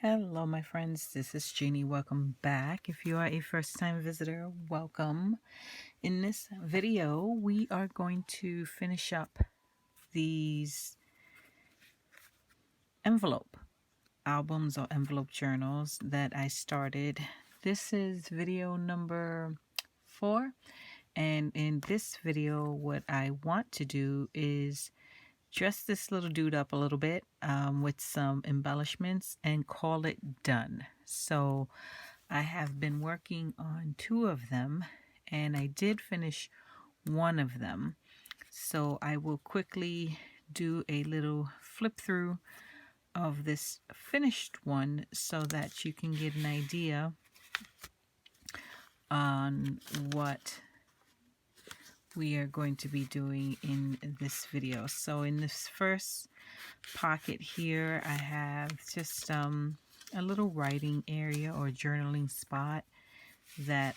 Hello my friends, this is Jeannie. Welcome back. If you are a first-time visitor, welcome. In this video, we are going to finish up these envelope albums or envelope journals that I started. This is video number 4, and in this video what I want to do is dress this little dude up a little bit with some embellishments and call it done. So I have been working on 2 of them and I did finish one of them. So I will quickly do a little flip through of this finished one so that you can get an idea on what we are going to be doing in this video. So in this first pocket here, I have just a little writing area or journaling spot that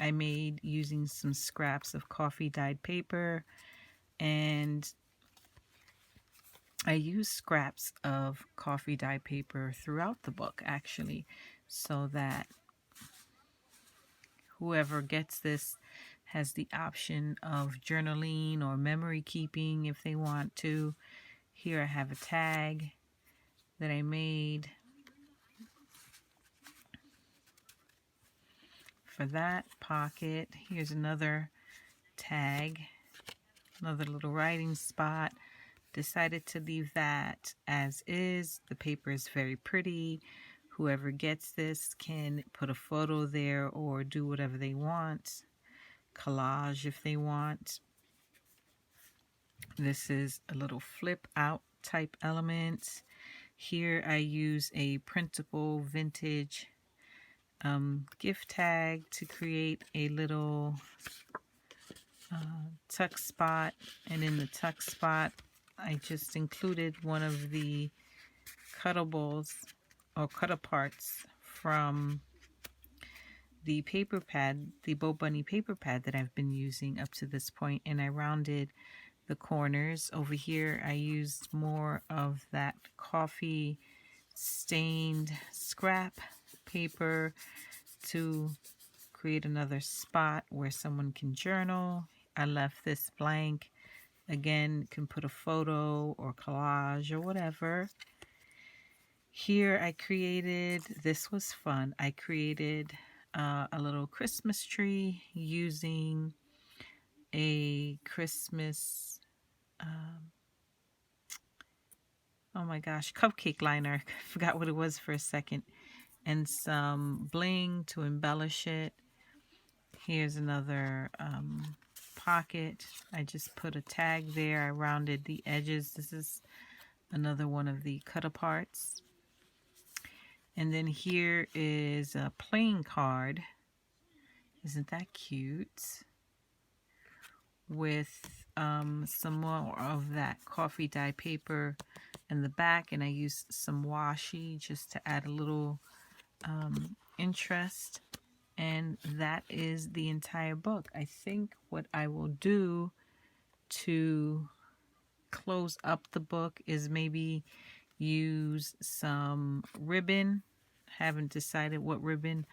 I made using some scraps of coffee dyed paper, and I use scraps of coffee dyed paper throughout the book actually, so that whoever gets this has the option of journaling or memory keeping if they want to. Here I have a tag that I made for that pocket. Here's another tag, another little writing spot. Decided to leave that as is. The paper is very pretty. Whoever gets this can put a photo there or do whatever they want. Collage if they want. This is a little flip out type element. Here I use a printable vintage gift tag to create a little tuck spot, and in the tuck spot I just included one of the cuttables or cut aparts from the paper pad, the Bo Bunny paper pad that I've been using up to this point, and I rounded the corners. Over here I used more of that coffee stained scrap paper to create another spot where someone can journal. I left this blank. Again, can put a photo or collage or whatever. Here I created, this was fun, I created a little Christmas tree using a Christmas, oh my gosh, cupcake liner. I forgot what it was for a second. And some bling to embellish it. Here's another pocket. I just put a tag there. I rounded the edges. This is another one of the cut aparts. And then here is a playing card. Isn't that cute? With some more of that coffee dye paper in the back, and I used some washi just to add a little interest. And that is the entire book. I think what I will do to close up the book is maybe use some ribbon. Haven't decided what ribbon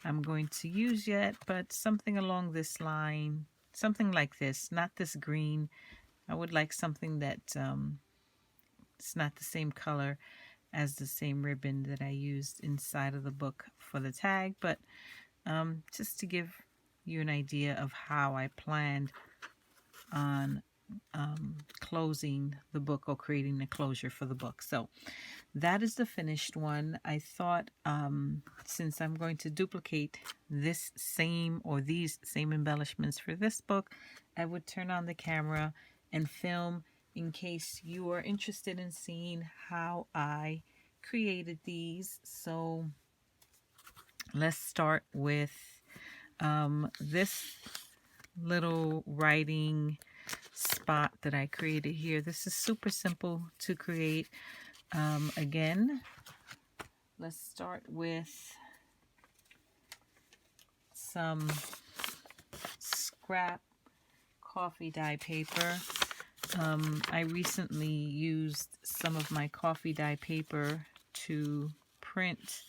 I'm going to use yet, but something along this line, something like this, not this green. I would like something that it's not the same color as the same ribbon that I used inside of the book for the tag, but just to give you an idea of how I planned on closing the book or creating the closure for the book. So that is the finished one. I thought since I'm going to duplicate this same or these same embellishments for this book, I would turn on the camera and film in case you are interested in seeing how I created these. So let's start with this little writing spot that I created here. This is super simple to create. Again, let's start with some scrap coffee dye paper. I recently used some of my coffee dye paper to print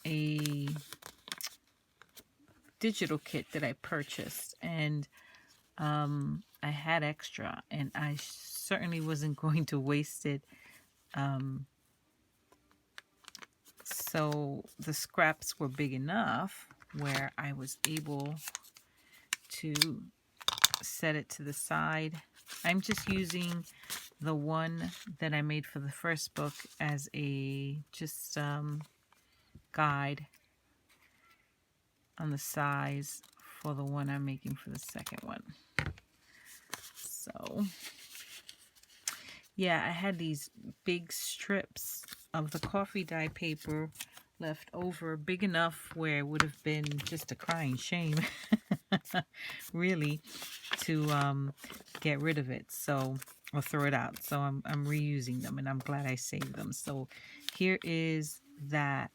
a digital kit that I purchased, and I had extra, and I certainly wasn't going to waste it. So the scraps were big enough where I was able to set it to the side. I'm just using the one that I made for the first book as a just guide on the size for the one I'm making for the second one. So yeah, I had these big strips of the coffee dye paper left over, big enough where it would have been just a crying shame really to get rid of it, so, or throw it out. So I'm reusing them, and I'm glad I saved them. So here is that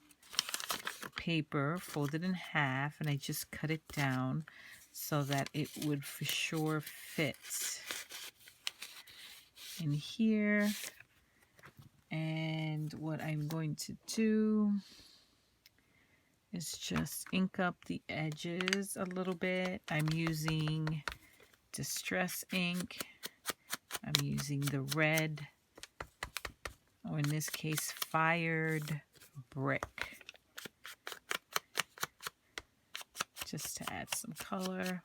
paper folded in half, and I just cut it down so that it would for sure fit in here. And what I'm going to do is just ink up the edges a little bit. I'm using Distress ink. I'm using the red, or in this case, Fired Brick, just to add some color.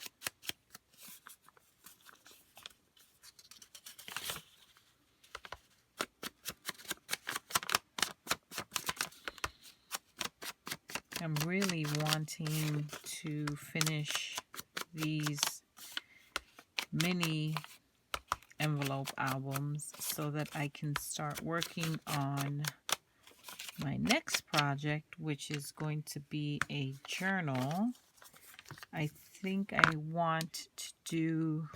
I'm really wanting to finish these mini envelope albums so that I can start working on my next project, which is going to be a journal. I think I want to do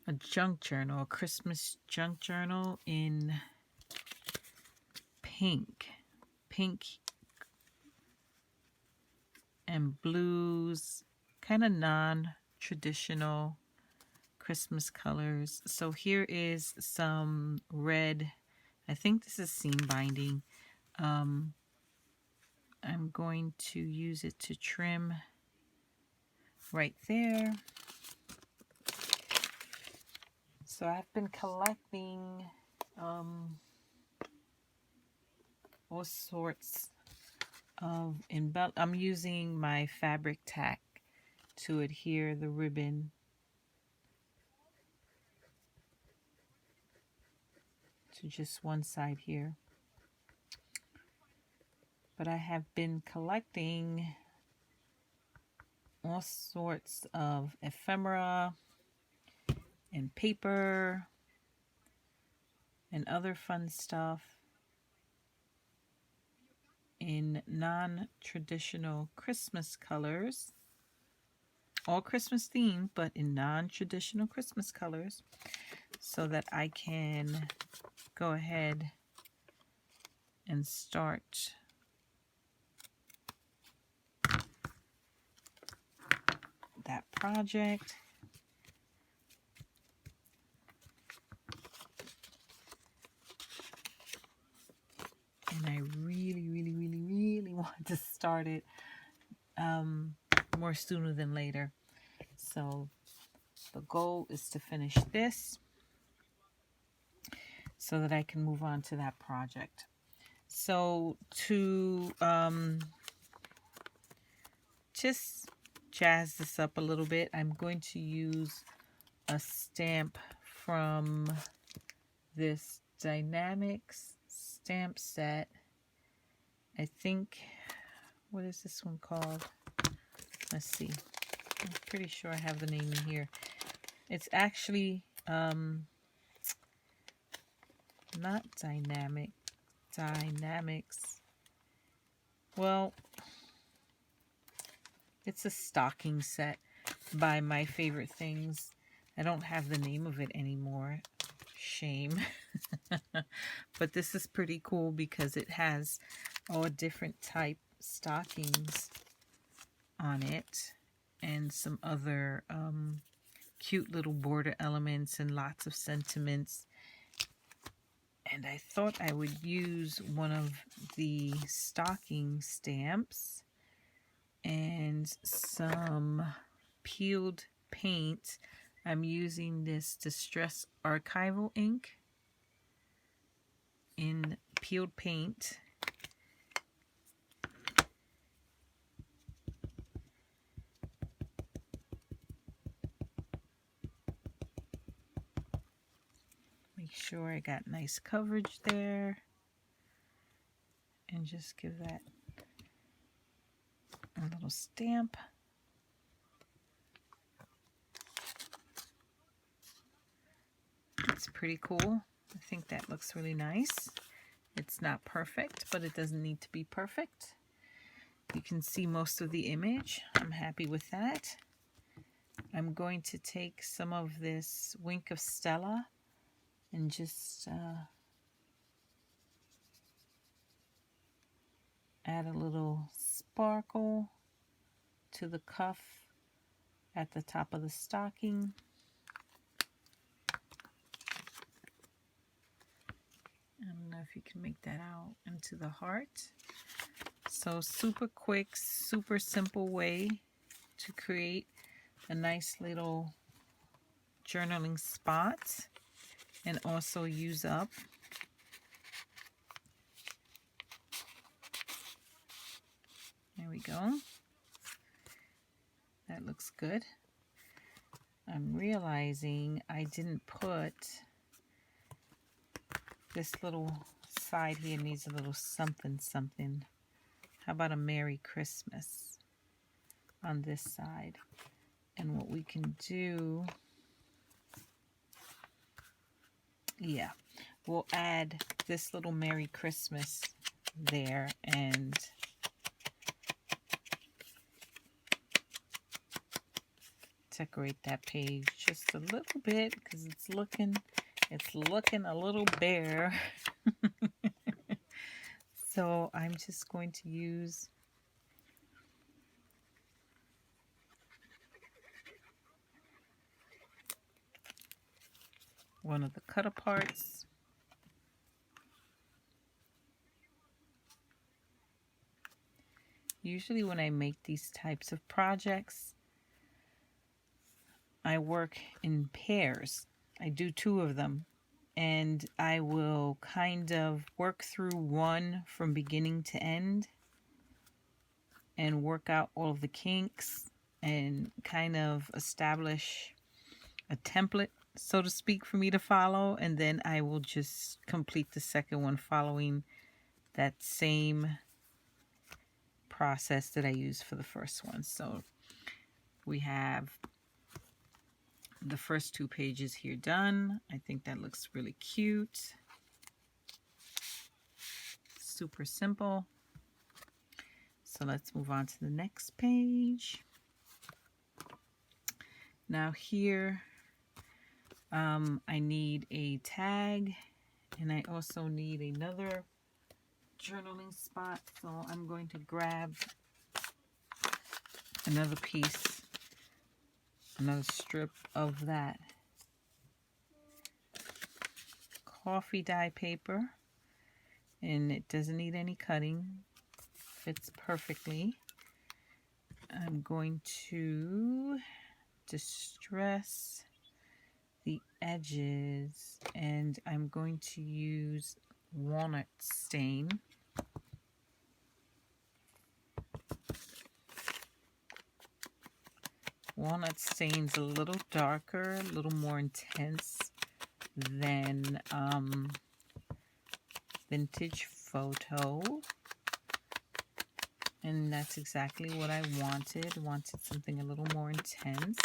a junk journal, a Christmas junk journal in pink and blues, kind of non-traditional Christmas colors. So here is some red. I think this is seam binding. I'm going to use it to trim right there. So I've been collecting all sorts of I'm using my fabric tack to adhere the ribbon to just one side here. But I have been collecting all sorts of ephemera and paper and other fun stuff in non-traditional Christmas colors, all Christmas themed, but in non-traditional Christmas colors, so that I can go ahead and start that project. And I really want to start it more sooner than later. So the goal is to finish this so that I can move on to that project. So to just jazz this up a little bit, I'm going to use a stamp from this Dynamics stamp set. I think, what is this one called? Let's see. I'm pretty sure I have the name in here. It's actually not Dynamics. Well, it's a stocking set by My Favorite Things. I don't have the name of it anymore. Shame. But this is pretty cool because it has all different type stockings on it and some other cute little border elements and lots of sentiments. And I thought I would use one of the stocking stamps and some peeled paint. I'm using this Distress Archival ink in peeled paint. Make sure I got nice coverage there. And just give that a little stamp. It's pretty cool. I think that looks really nice. It's not perfect, but it doesn't need to be perfect. You can see most of the image. I'm happy with that. I'm going to take some of this Wink of Stella and just add a little sparkle to the cuff at the top of the stocking. I don't know if you can make that out into the heart. So super quick, super simple way to create a nice little journaling spot and also use up. There we go. That looks good. I'm realizing I didn't put this little side here, needs a little something something. How about a Merry Christmas on this side? And what we can do, yeah, we'll add this little Merry Christmas there and decorate that page just a little bit because it's looking a little bare. So I'm just going to use one of the cut aparts. Usually when I make these types of projects, I work in pairs. I do 2 of them, and I will kind of work through one from beginning to end and work out all of the kinks and kind of establish a template, so to speak, for me to follow, and then I will just complete the second one following that same process that I used for the first one. So we have the first 2 pages here done. I think that looks really cute. Super simple. So let's move on to the next page. Now here, I need a tag, and I also need another journaling spot. So I'm going to grab another piece, another strip of that coffee dye paper, and it doesn't need any cutting, fits perfectly. I'm going to distress the edges, and I'm going to use walnut stain. Walnut stain's a little darker, a little more intense than Vintage Photo. And that's exactly what I wanted. Wanted something a little more intense.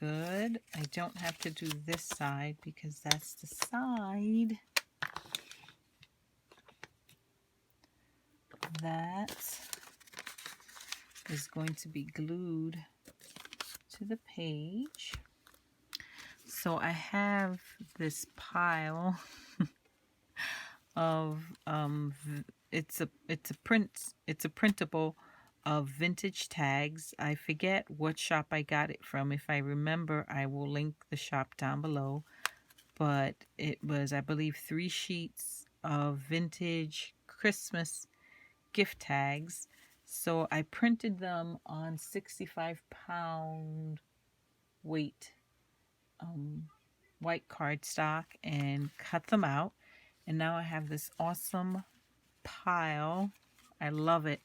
good. I don't have to do this side because that's the side that is going to be glued to the page. So I have this pile of it's a printable of vintage tags. I forget what shop I got it from. If I remember, I will link the shop down below. But it was, I believe, 3 sheets of vintage Christmas gift tags. So I printed them on 65-pound weight white cardstock and cut them out. And now I have this awesome pile, I love it,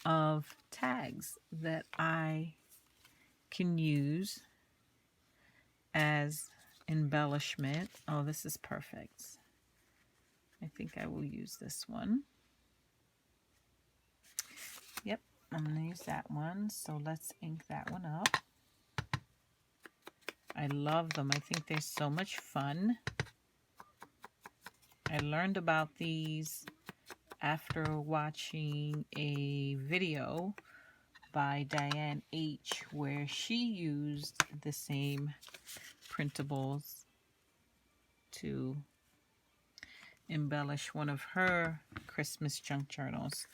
of tags that I can use as embellishment. Oh, this is perfect. I think I will use this one. Yep, I'm going to use that one. So let's ink that one up. I love them. I think they're so much fun. I learned about these after watching a video by Diane H. where she used the same printables to embellish one of her Christmas junk journals.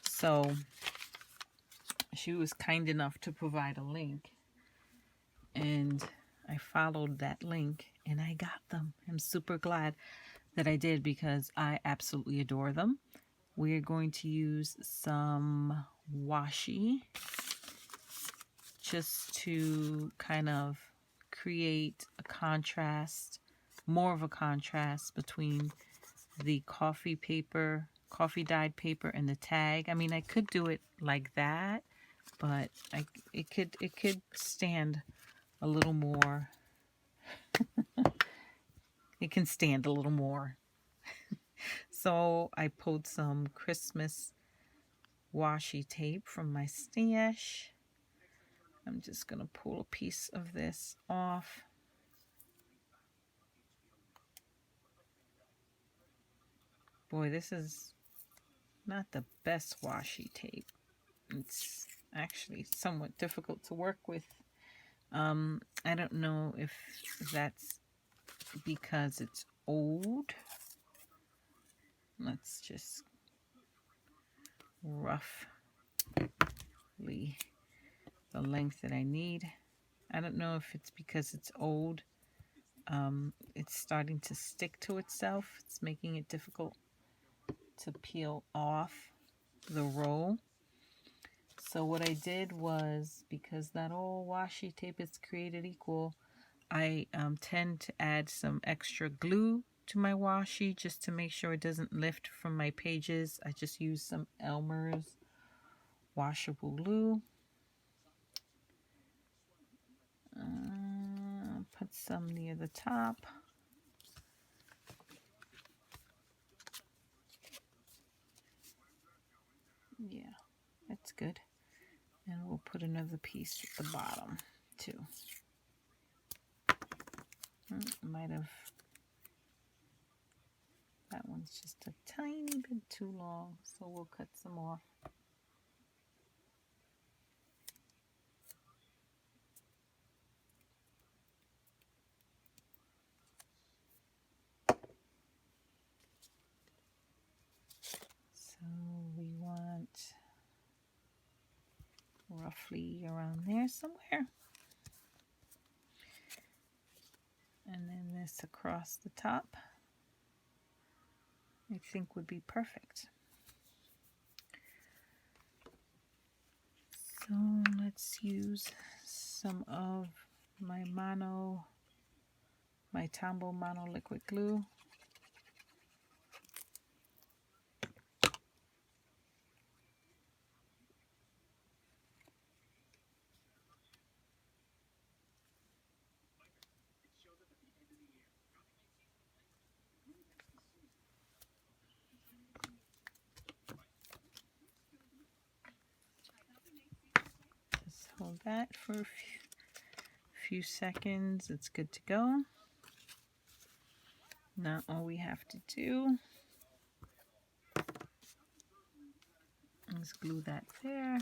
So she was kind enough to provide a link, and I followed that link and I got them. I'm super glad that I did because I absolutely adore them. We're going to use some washi just to kind of create a contrast, more of a contrast between the coffee dyed paper and the tag. I mean, I could do it like that, but it could stand a little more. It can stand a little more. So I pulled some Christmas washi tape from my stash. I'm just going to pull a piece of this off. Boy, this is not the best washi tape. It's actually somewhat difficult to work with. I don't know if that's because it's old. Let's just roughly the length that I need. I don't know if it's because it's old. It's starting to stick to itself. It's making it difficult to peel off the roll. So what I did was, because not all washi tape is created equal, I tend to add some extra glue to my washi just to make sure it doesn't lift from my pages. I just use some Elmer's washable glue. Put some near the top. Yeah, that's good. And we'll put another piece at the bottom too. Might have, that one's just a tiny bit too long, so we'll cut some off. So we want roughly around there somewhere. And then this across the top, I think would be perfect. So let's use some of my Tombow Mono liquid glue. Hold that for a few seconds. It's good to go. Now all we have to do is glue that there.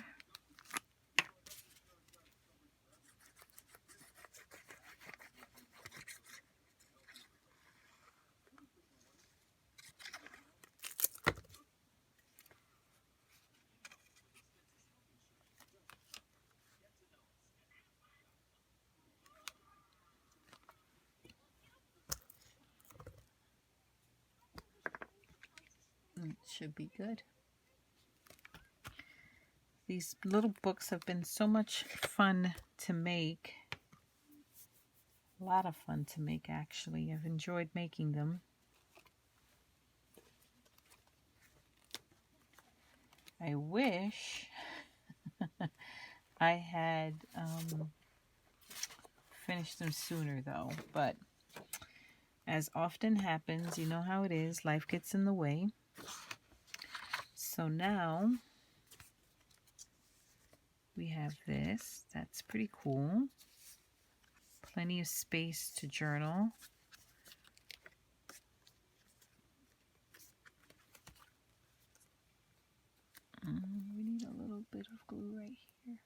It should be good. These little books have been so much fun to make. A lot of fun to make, actually. I've enjoyed making them. I wish I had finished them sooner, though. But as often happens, you know how it is. Life gets in the way. So now we have this. That's pretty cool. Plenty of space to journal. We need a little bit of glue right here.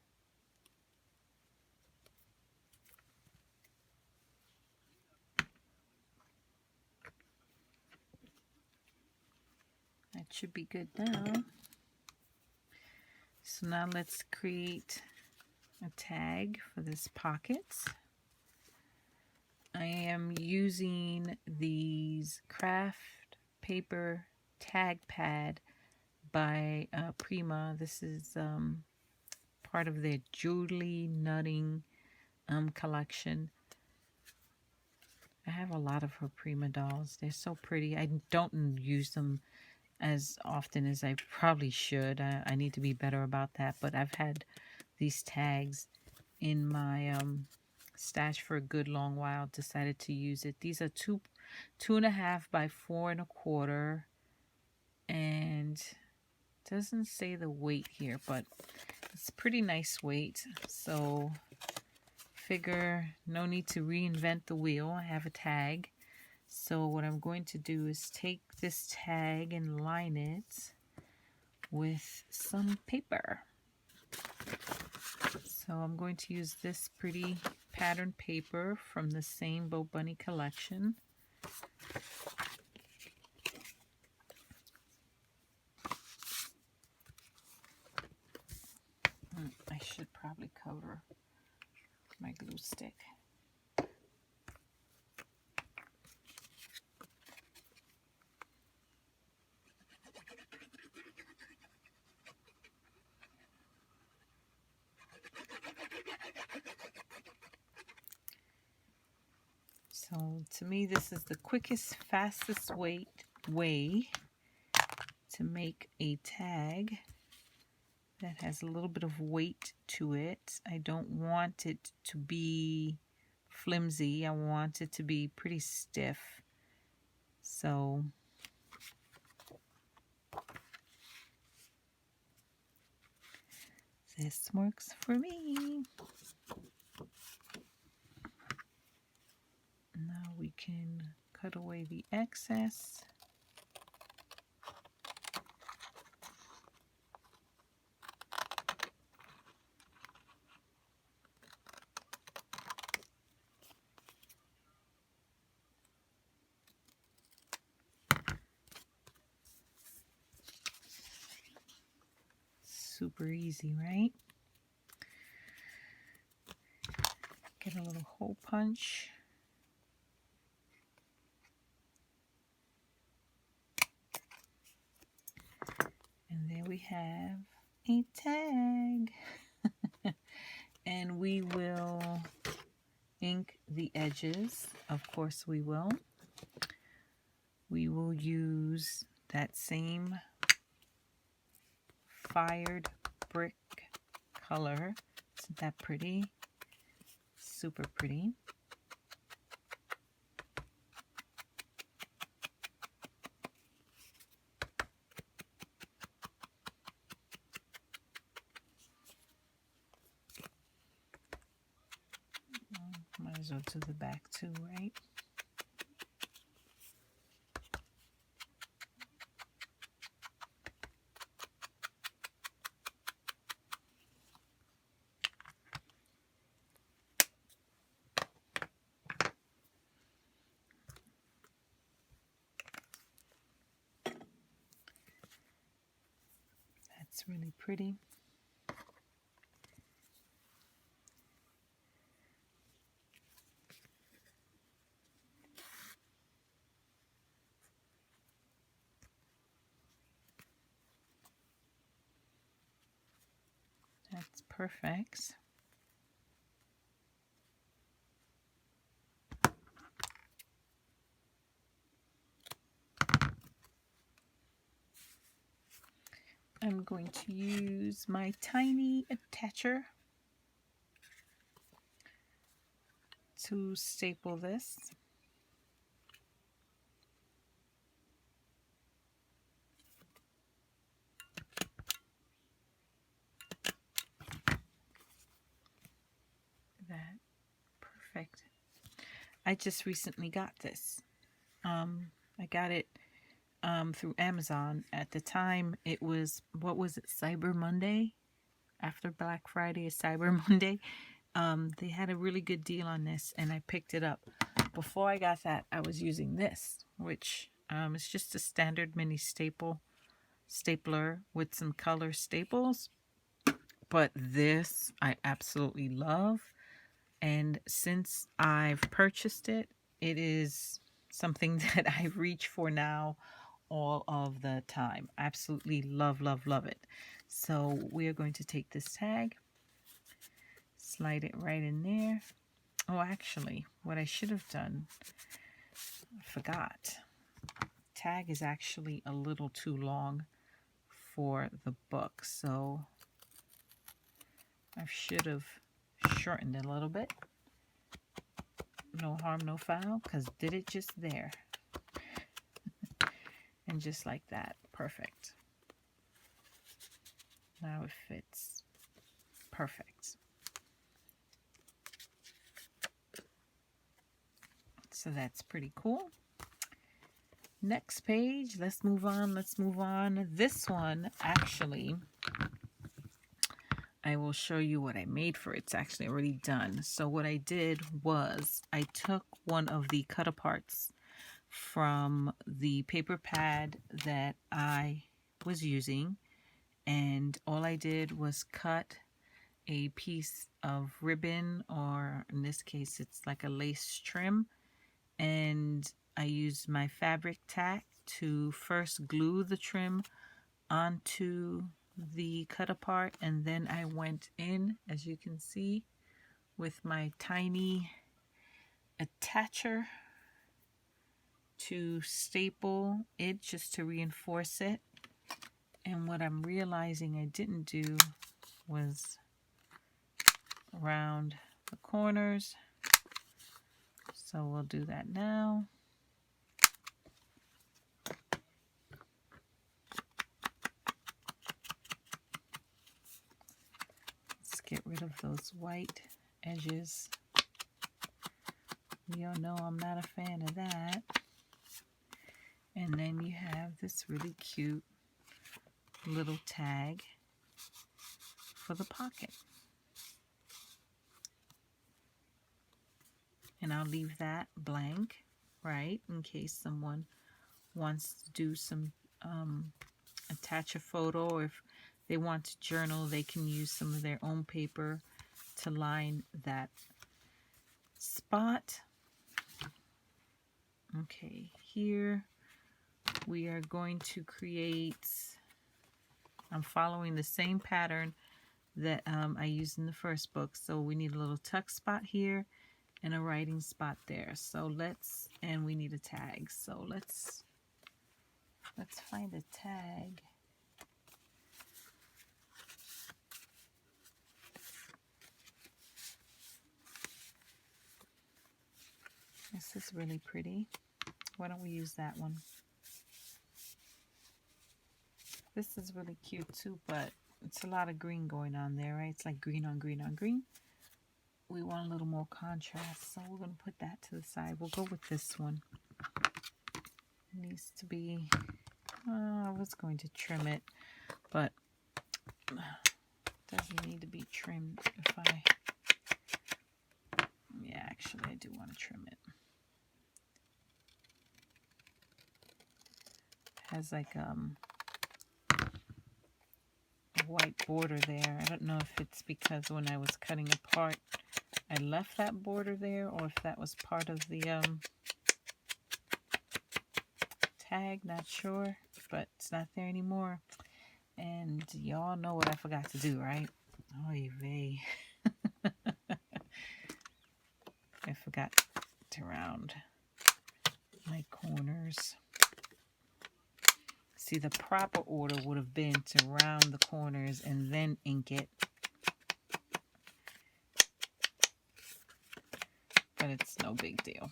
That should be good now. So now let's create a tag for this pocket. I am using these craft paper tag pad by Prima. This is part of their Julie Nutting collection. I have a lot of her Prima dolls. They're so pretty. I don't use them as often as I probably should. I need to be better about that. But I've had these tags in my stash for a good long while. Decided to use it. These are 2.5 by 4.25, and doesn't say the weight here, but it's pretty nice weight. So figure no need to reinvent the wheel. I have a tag. So what I'm going to do is take this tag and line it with some paper. So I'm going to use this pretty pattern paper from the same Bo Bunny collection. I should probably cover my glue stick. So to me, this is the quickest, fastest way to make a tag that has a little bit of weight to it. I don't want it to be flimsy. I want it to be pretty stiff. So this works for me. Now we can cut away the excess. Super easy, right? Get a little hole punch. And there we have a tag. And we will ink the edges. Of course we will. We will use that same fired brick color. Isn't that pretty? Super pretty. I'll do the back too, right? That's really pretty. That's perfect. I'm going to use my tiny attacher to staple this. That perfect. I just recently got this. I got it through Amazon. At the time, it was, what was it, Cyber Monday? After Black Friday is Cyber Monday. They had a really good deal on this, and I picked it up. Before I got that, I was using this, which is just a standard mini stapler with some color staples. But this I absolutely love. And since I've purchased it, it is something that I reach for now all of the time. Absolutely love, love, love it. So we are going to take this tag, slide it right in there. Oh, actually, what I should have done, I forgot. Tag is actually a little too long for the book, so I should have shortened it a little bit. No harm, no foul, because did it just there. And just like that, perfect. Now it fits perfect. So that's pretty cool. Next page, let's move on. This one, actually, I will show you what I made for it. It's actually already done. So what I did was I took one of the cut aparts from the paper pad that I was using, and all I did was cut a piece of ribbon, or in this case it's like a lace trim, and I used my fabric tack to first glue the trim onto the cut apart, and then I went in, as you can see, with my tiny attacher to staple it, just to reinforce it. And what I'm realizing I didn't do was around the corners, so we'll do that now. Let's get rid of those white edges. You all know I'm not a fan of that. And then you have this really cute little tag for the pocket. And I'll leave that blank, right, in case someone wants to do some, attach a photo, or if they want to journal, they can use some of their own paper to line that spot. Okay, here we are going to create, I'm following the same pattern that I used in the first book. So we need a little tuck spot here and a writing spot there. So and we need a tag. So let's find a tag. This is really pretty. Why don't we use that one? This is really cute too, but it's a lot of green going on there, right? It's like green on green on green. we want a little more contrast, so we're going to put that to the side. We'll go with this one. It needs to be, I was going to trim it, but it doesn't need to be trimmed. Yeah, actually I do want to trim it. It has like a white border there. I don't know if it's because when I was cutting apart I left that border there, or if that was part of the tag, not sure, but it's not there anymore. And y'all know what I forgot to do, right? Oy vey. I forgot to round my corners. See, the proper order would have been to round the corners and then ink it. But it's no big deal.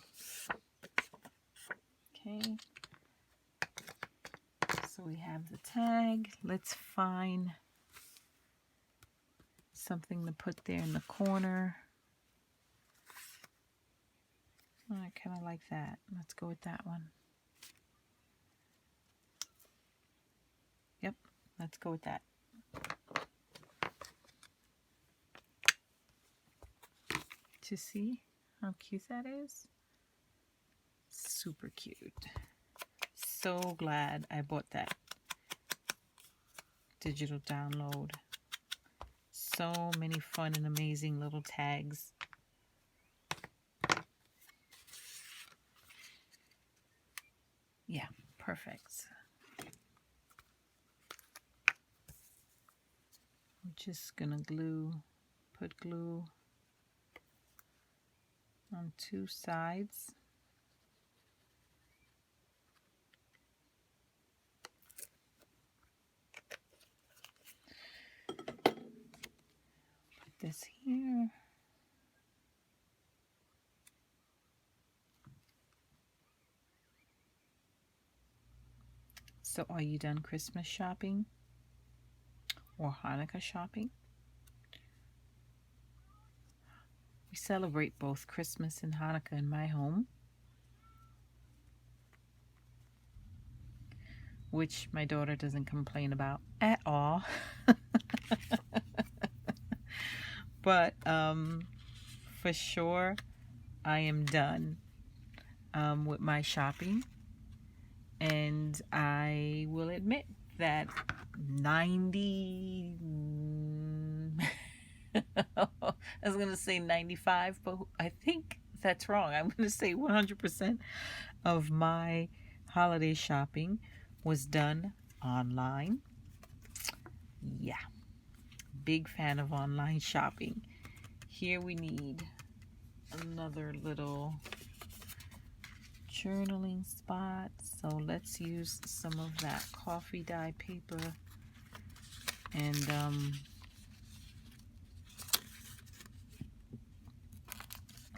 Okay. So we have the tag. Let's find something to put there in the corner. Oh, I kind of like that. Let's go with that one. Yep, let's go with that. To see how cute that is? Super cute. So glad I bought that digital download. So many fun and amazing little tags. Yeah, perfect. I'm just gonna put glue on two sides. Put this here. So are you done Christmas shopping or Hanukkah shopping? We celebrate both Christmas and Hanukkah in my home, which my daughter doesn't complain about at all. But for sure, I am done with my shopping. And I will admit that 90, I was going to say 95, but I think that's wrong. I'm going to say 100% of my holiday shopping was done online. Yeah, big fan of online shopping. Here we need another little journaling spot, so let's use some of that coffee dye paper and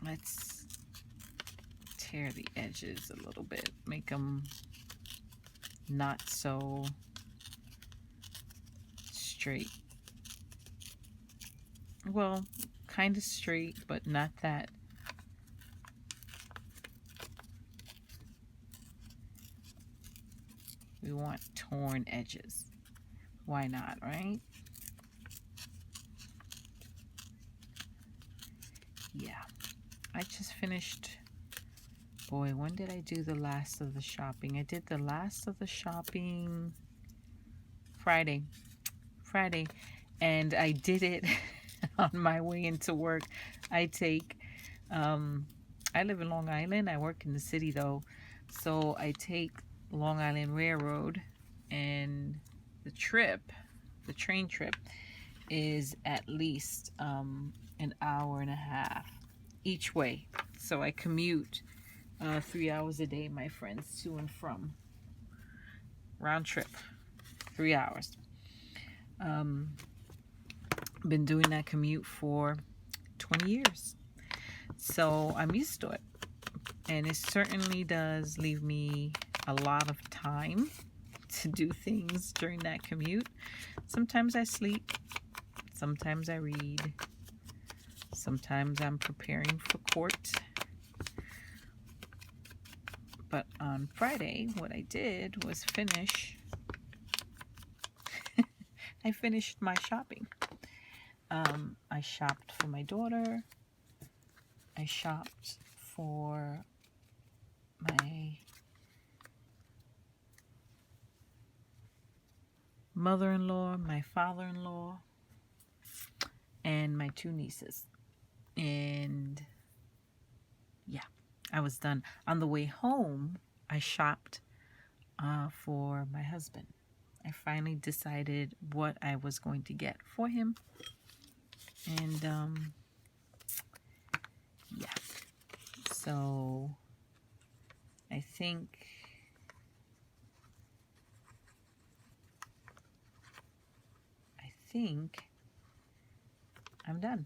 let's tear the edges a little bit, make them not so straight. Well, kind of straight, but not that. We want torn edges. Why not, right? Yeah. I just finished. Boy, when did I do the last of the shopping? I did the last of the shopping Friday. And I did it on my way into work. I live in Long Island. I work in the city though. So I take Long Island Railroad, and the train trip is at least an hour and a half each way. So I commute 3 hours a day, my friends, to and from. Round trip, 3 hours. Been doing that commute for 20 years. So I'm used to it. And it certainly does leave me a lot of time to do things during that commute. Sometimes I sleep, sometimes I read, Sometimes I'm preparing for court. But on Friday, what I did was finish. I finished my shopping. I shopped for my daughter. I shopped for my mother-in-law, my father-in-law, and my 2 nieces. And yeah, I was done. On the way home, I shopped for my husband. I finally decided what I was going to get for him. And yeah, so I think I'm done.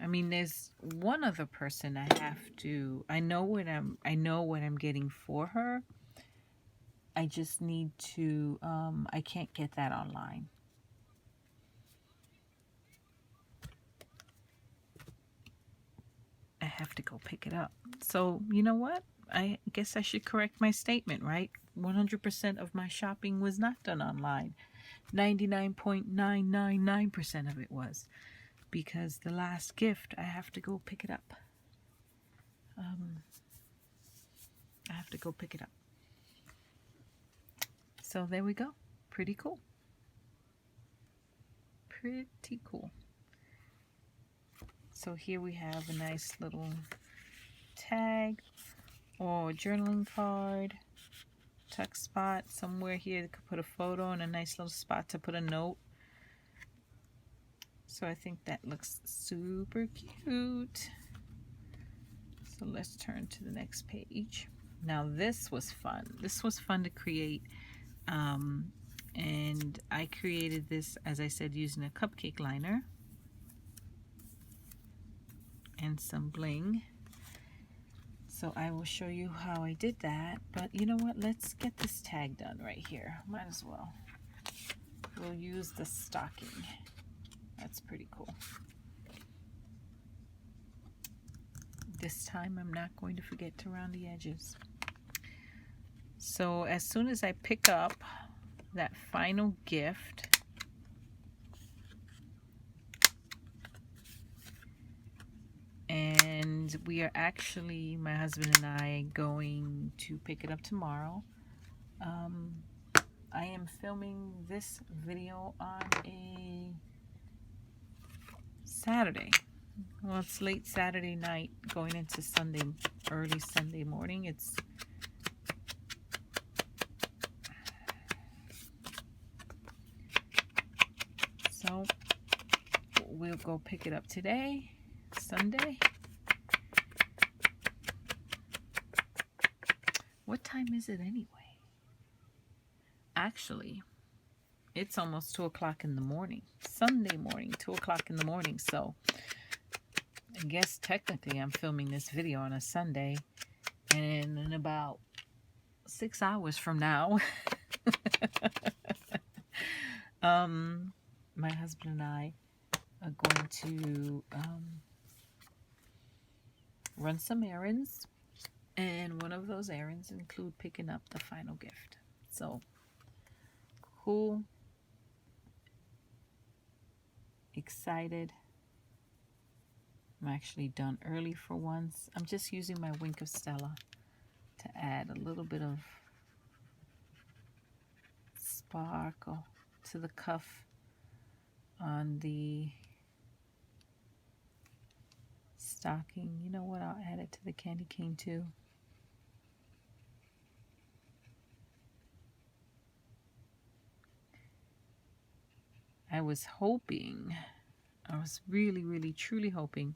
I mean, there's one other person I know what I'm getting for her. I just need to I can't get that online. I have to go pick it up. So, you know what? I guess I should correct my statement, right? 100% of my shopping was not done online. 99.999% of it was. Because the last gift, I have to go pick it up. I have to go pick it up. So there we go. Pretty cool. Pretty cool. So here we have a nice little tag or journaling card, tuck spot somewhere here that could put a photo and a nice little spot to put a note. So I think that looks super cute. So let's turn to the next page. Now this was fun. This was fun to create. And I created this, as I said, using a cupcake liner and some bling. So I will show you how I did that. But you know what? Let's get this tag done right here. Might as well. We'll use the stocking. That's pretty cool. This time I'm not going to forget to round the edges. So as soon as I pick up that final gift, and we are actually, my husband and I, going to pick it up tomorrow. I am filming this video on a Saturday. Well, it's late Saturday night going into Sunday, early Sunday morning. It's so we'll go pick it up today, Sunday. What time is it anyway? Actually, it's almost 2 o'clock in the morning. Sunday morning, 2 o'clock in the morning. So I guess technically I'm filming this video on a Sunday, and in about 6 hours from now, my husband and I are going to run some errands, and one of those errands include picking up the final gift. So cool, excited. I'm actually done early for once. I'm just using my Wink of Stella to add a little bit of sparkle to the cuff on the stocking. You know what? I'll add it to the candy cane too. I was really, really, truly hoping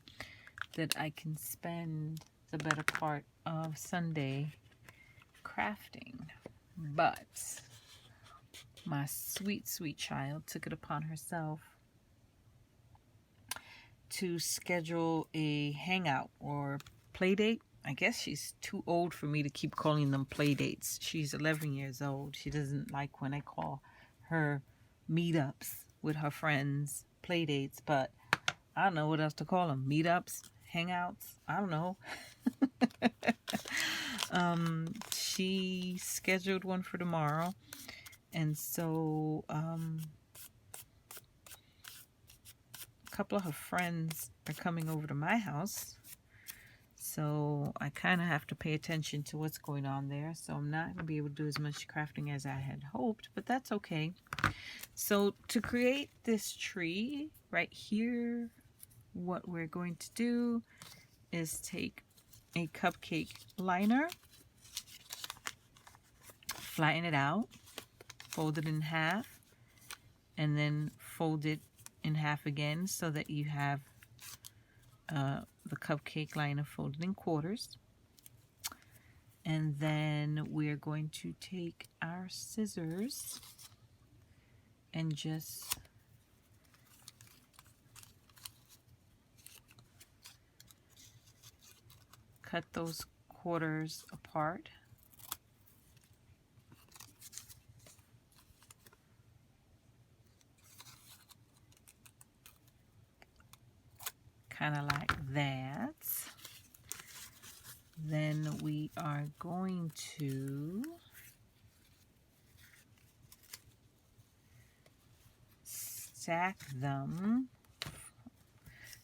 that I can spend the better part of Sunday crafting. But my sweet, sweet child took it upon herself to schedule a hangout or play date. I guess she's too old for me to keep calling them play dates. She's 11 years old. She doesn't like when I call her meetups. with her friends, play dates, but I don't know what else to call them. Meetups, hangouts, I don't know. She scheduled one for tomorrow, and so a couple of her friends are coming over to my house, so I kind of have to pay attention to what's going on there. So I'm not going to be able to do as much crafting as I had hoped, but that's okay. So to create this tree right here, what we're going to do is take a cupcake liner, flatten it out, fold it in half, and then fold it in half again so that you have the cupcake liner folded in quarters. And then we're going to take our scissors and just cut those quarters apart. Kind of like that. Then we are going to stack them.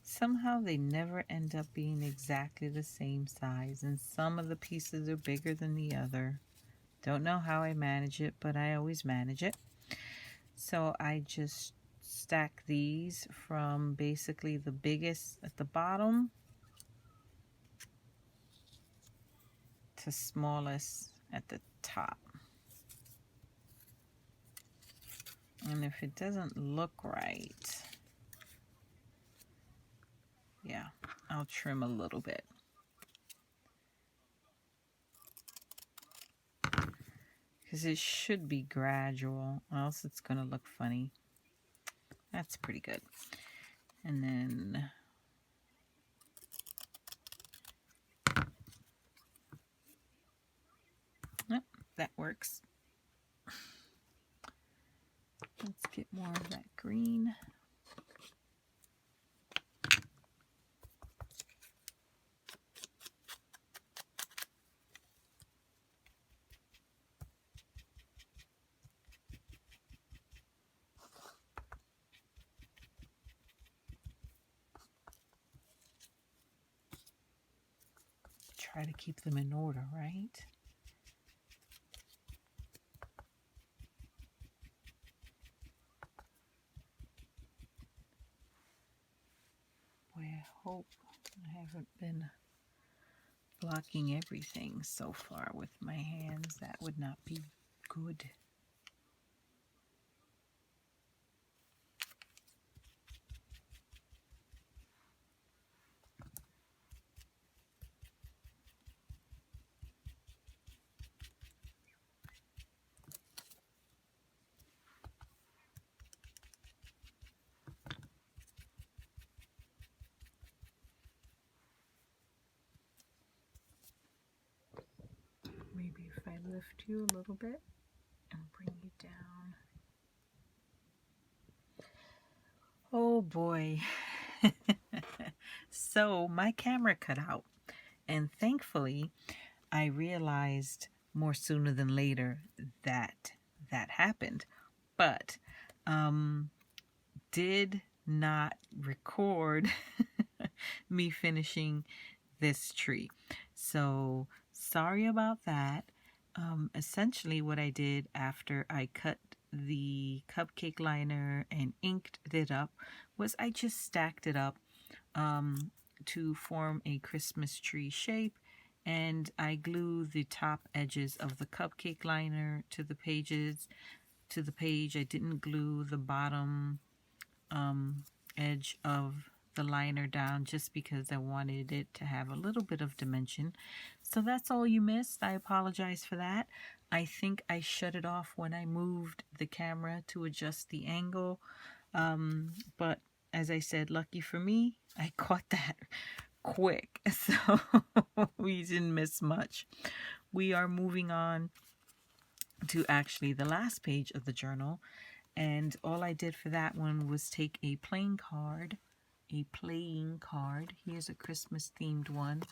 Somehow they never end up being exactly the same size, and some of the pieces are bigger than the other. Don't know how I manage it, but I always manage it. So I just stack these from basically the biggest at the bottom to smallest at the top. And if it doesn't look right, yeah, I'll trim a little bit. Because it should be gradual, or else it's going to look funny. That's pretty good. And then yep, that works. Let's get more of that green. Try to keep them in order, right? Boy, I hope I haven't been blocking everything so far with my hands. That would not be good. Maybe if I lift you a little bit and bring you down. Oh boy. So my camera cut out, and thankfully I realized more sooner than later that that happened, but did not record me finishing this tree. So sorry about that. Essentially what I did after I cut the cupcake liner and inked it up was I just stacked it up to form a Christmas tree shape, and I glue the top edges of the cupcake liner to the page. I didn't glue the bottom edge of the liner down just because I wanted it to have a little bit of dimension. So that's all you missed. I apologize for that. I think I shut it off when I moved the camera to adjust the angle. But as I said, lucky for me, I caught that quick. So we didn't miss much. We are moving on to actually the last page of the journal. And all I did for that one was take a playing card. Here's a Christmas themed one.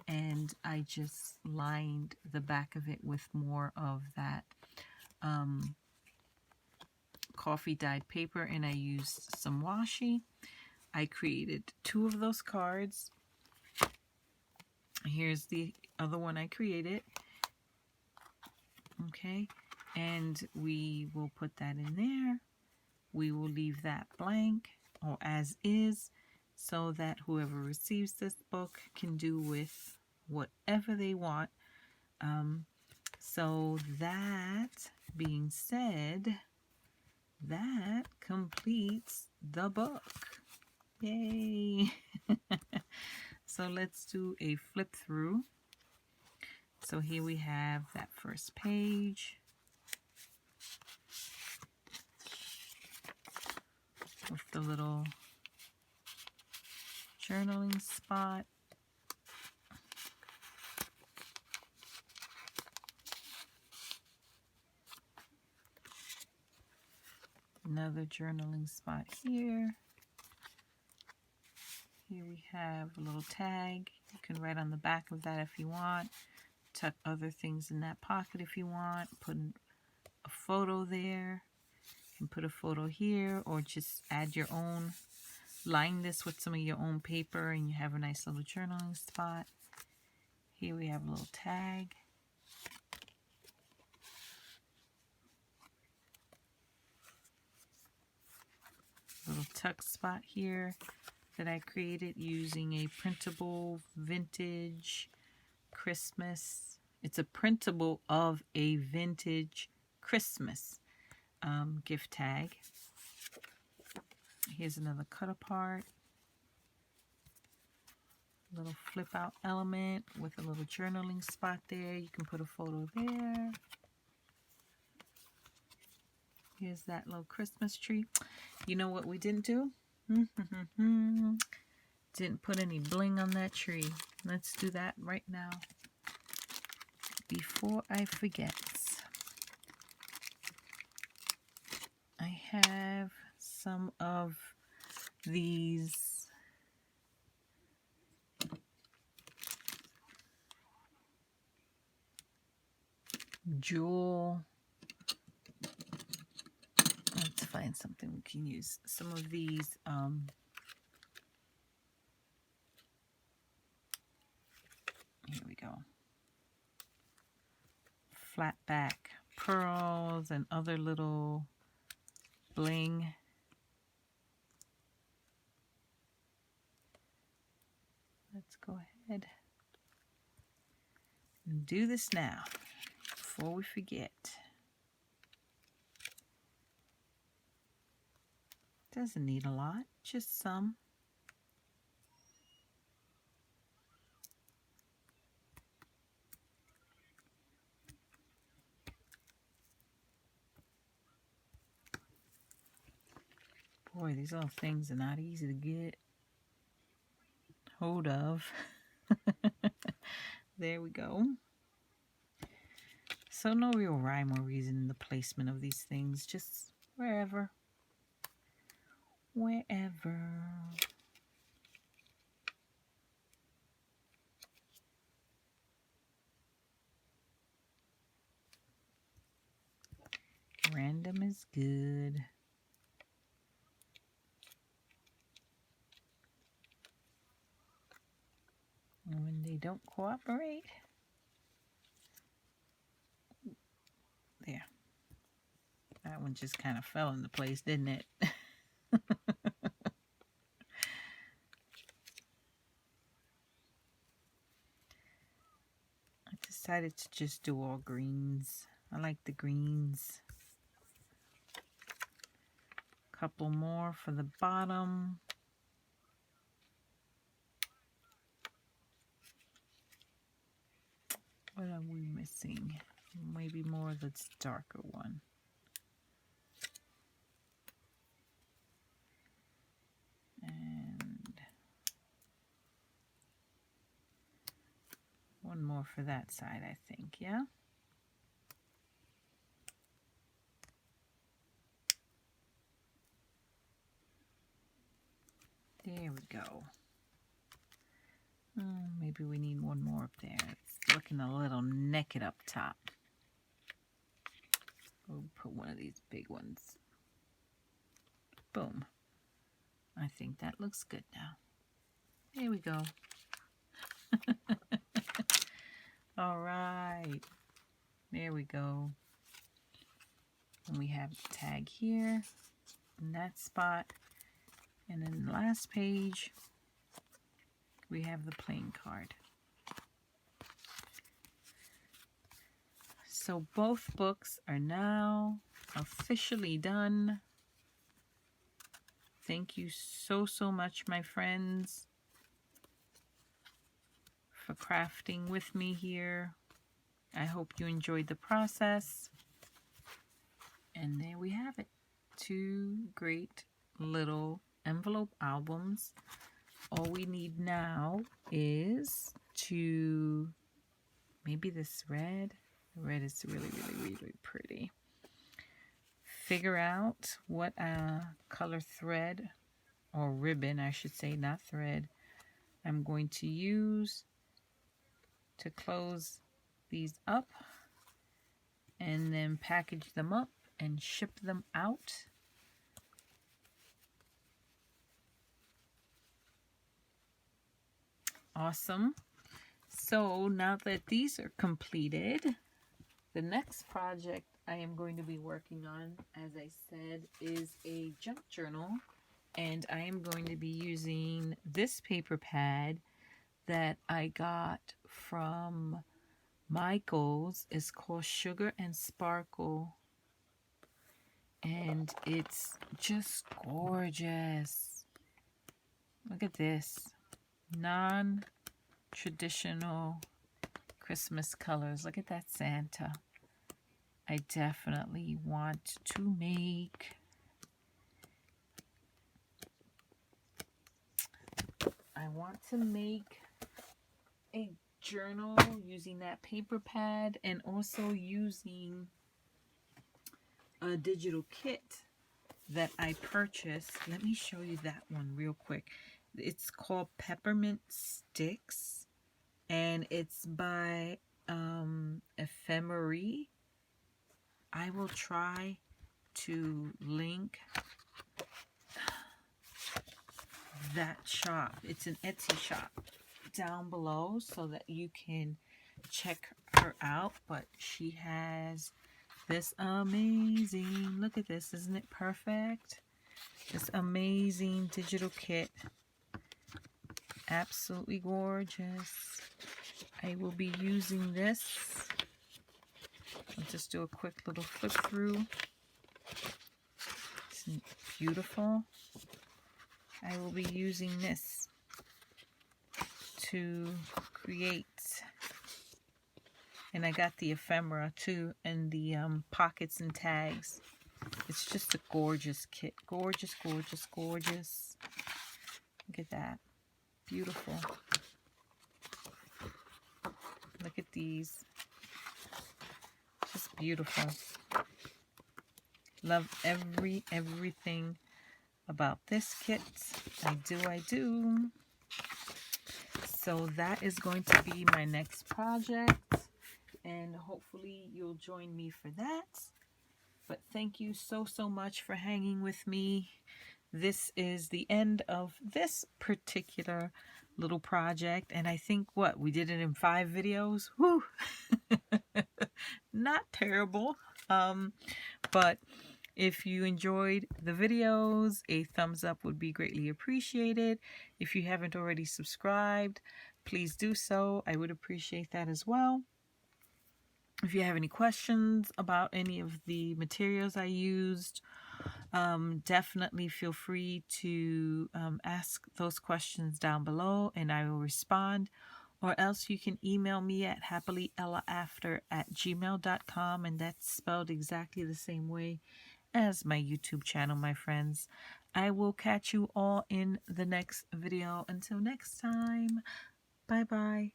And I just lined the back of it with more of that coffee dyed paper, and I used some washi. I created 2 of those cards. Here's the other one I created. Okay, and we will put that in there. We will leave that blank or as is, so that whoever receives this book can do with whatever they want. So that being said, that completes the book. Yay! So let's do a flip through. So here we have that first page with the little journaling spot. Another journaling spot here. Here we have a little tag. You can write on the back of that if you want. Tuck other things in that pocket if you want. Put a photo there. You can put a photo here, or just add your own. Line this with some of your own paper and you have a nice little journaling spot. Here we have a little tag. Little tuck spot here that I created using a printable vintage Christmas. It's a printable of a vintage Christmas gift tag. Here's another cut apart. Little flip out element with a little journaling spot there. You can put a photo there. Here's that little Christmas tree. You know what we didn't do? Didn't put any bling on that tree. Let's do that right now before I forget. I have some of these jewel. Let's find something we can use. Some of these here we go. Flat back pearls and other little bling. Let's go ahead and do this now before we forget. Doesn't need a lot, just some. Boy, these little things are not easy to get hold of. There we go. So no real rhyme or reason in the placement of these things, just wherever. Wherever. Random is good. And when they don't cooperate, there. That one just kind of fell into place, didn't it? I decided to just do all greens. I like the greens. Couple more for the bottom. What are we missing? Maybe more of this darker one. And one more for that side, I think, yeah? There we go. Maybe we need one more up there. It's looking a little naked up top. We'll put one of these big ones. Boom. I think that looks good now. There we go. All right. There we go. And we have the tag here in that spot. And then the last page, we have the playing card. So both books are now officially done. Thank you so much, my friends, for crafting with me here. I hope you enjoyed the process. And there we have it. 2 great little envelope albums. All we need now is to, maybe this red. The red is really pretty. Figure out what color thread, or ribbon I should say, not thread, I'm going to use to close these up, and then package them up and ship them out. Awesome. So now that these are completed, the next project I am going to be working on, as I said, is a junk journal, and I am going to be using this paper pad that I got from Michael's. It's called Sugar and Sparkle, and it's just gorgeous. Look at this. Non-traditional Christmas colors. Look at that Santa. I definitely want to make a journal using that paper pad, and also using a digital kit that I purchased. Let me show you that one real quick. It's called Peppermint Sticks, and it's by Ephemery. I will try to link that shop. It's an Etsy shop down below so that you can check her out. But she has this amazing, look at this, isn't it perfect? This amazing digital kit. Absolutely gorgeous. I will be using this. I'll just do a quick little flip through. It's beautiful. I will be using this to create, and I got the ephemera too, and the pockets and tags. It's just a gorgeous kit. Gorgeous, gorgeous, gorgeous. Look at that. Beautiful. Look at these. Just beautiful. Love everything about this kit. I do. So that is going to be my next project, and hopefully you'll join me for that. But thank you so much for hanging with me. This is the end of this particular little project, and I think we did it in 5 videos. Woo! Not terrible. But if you enjoyed the videos, a thumbs up would be greatly appreciated. If you haven't already subscribed, please do so. I would appreciate that as well. If you have any questions about any of the materials I used, definitely feel free to ask those questions down below, and I will respond. Or else you can email me at happilyellaafter@gmail.com, and that's spelled exactly the same way as my YouTube channel, my friends. I will catch you all in the next video. Until next time, bye-bye.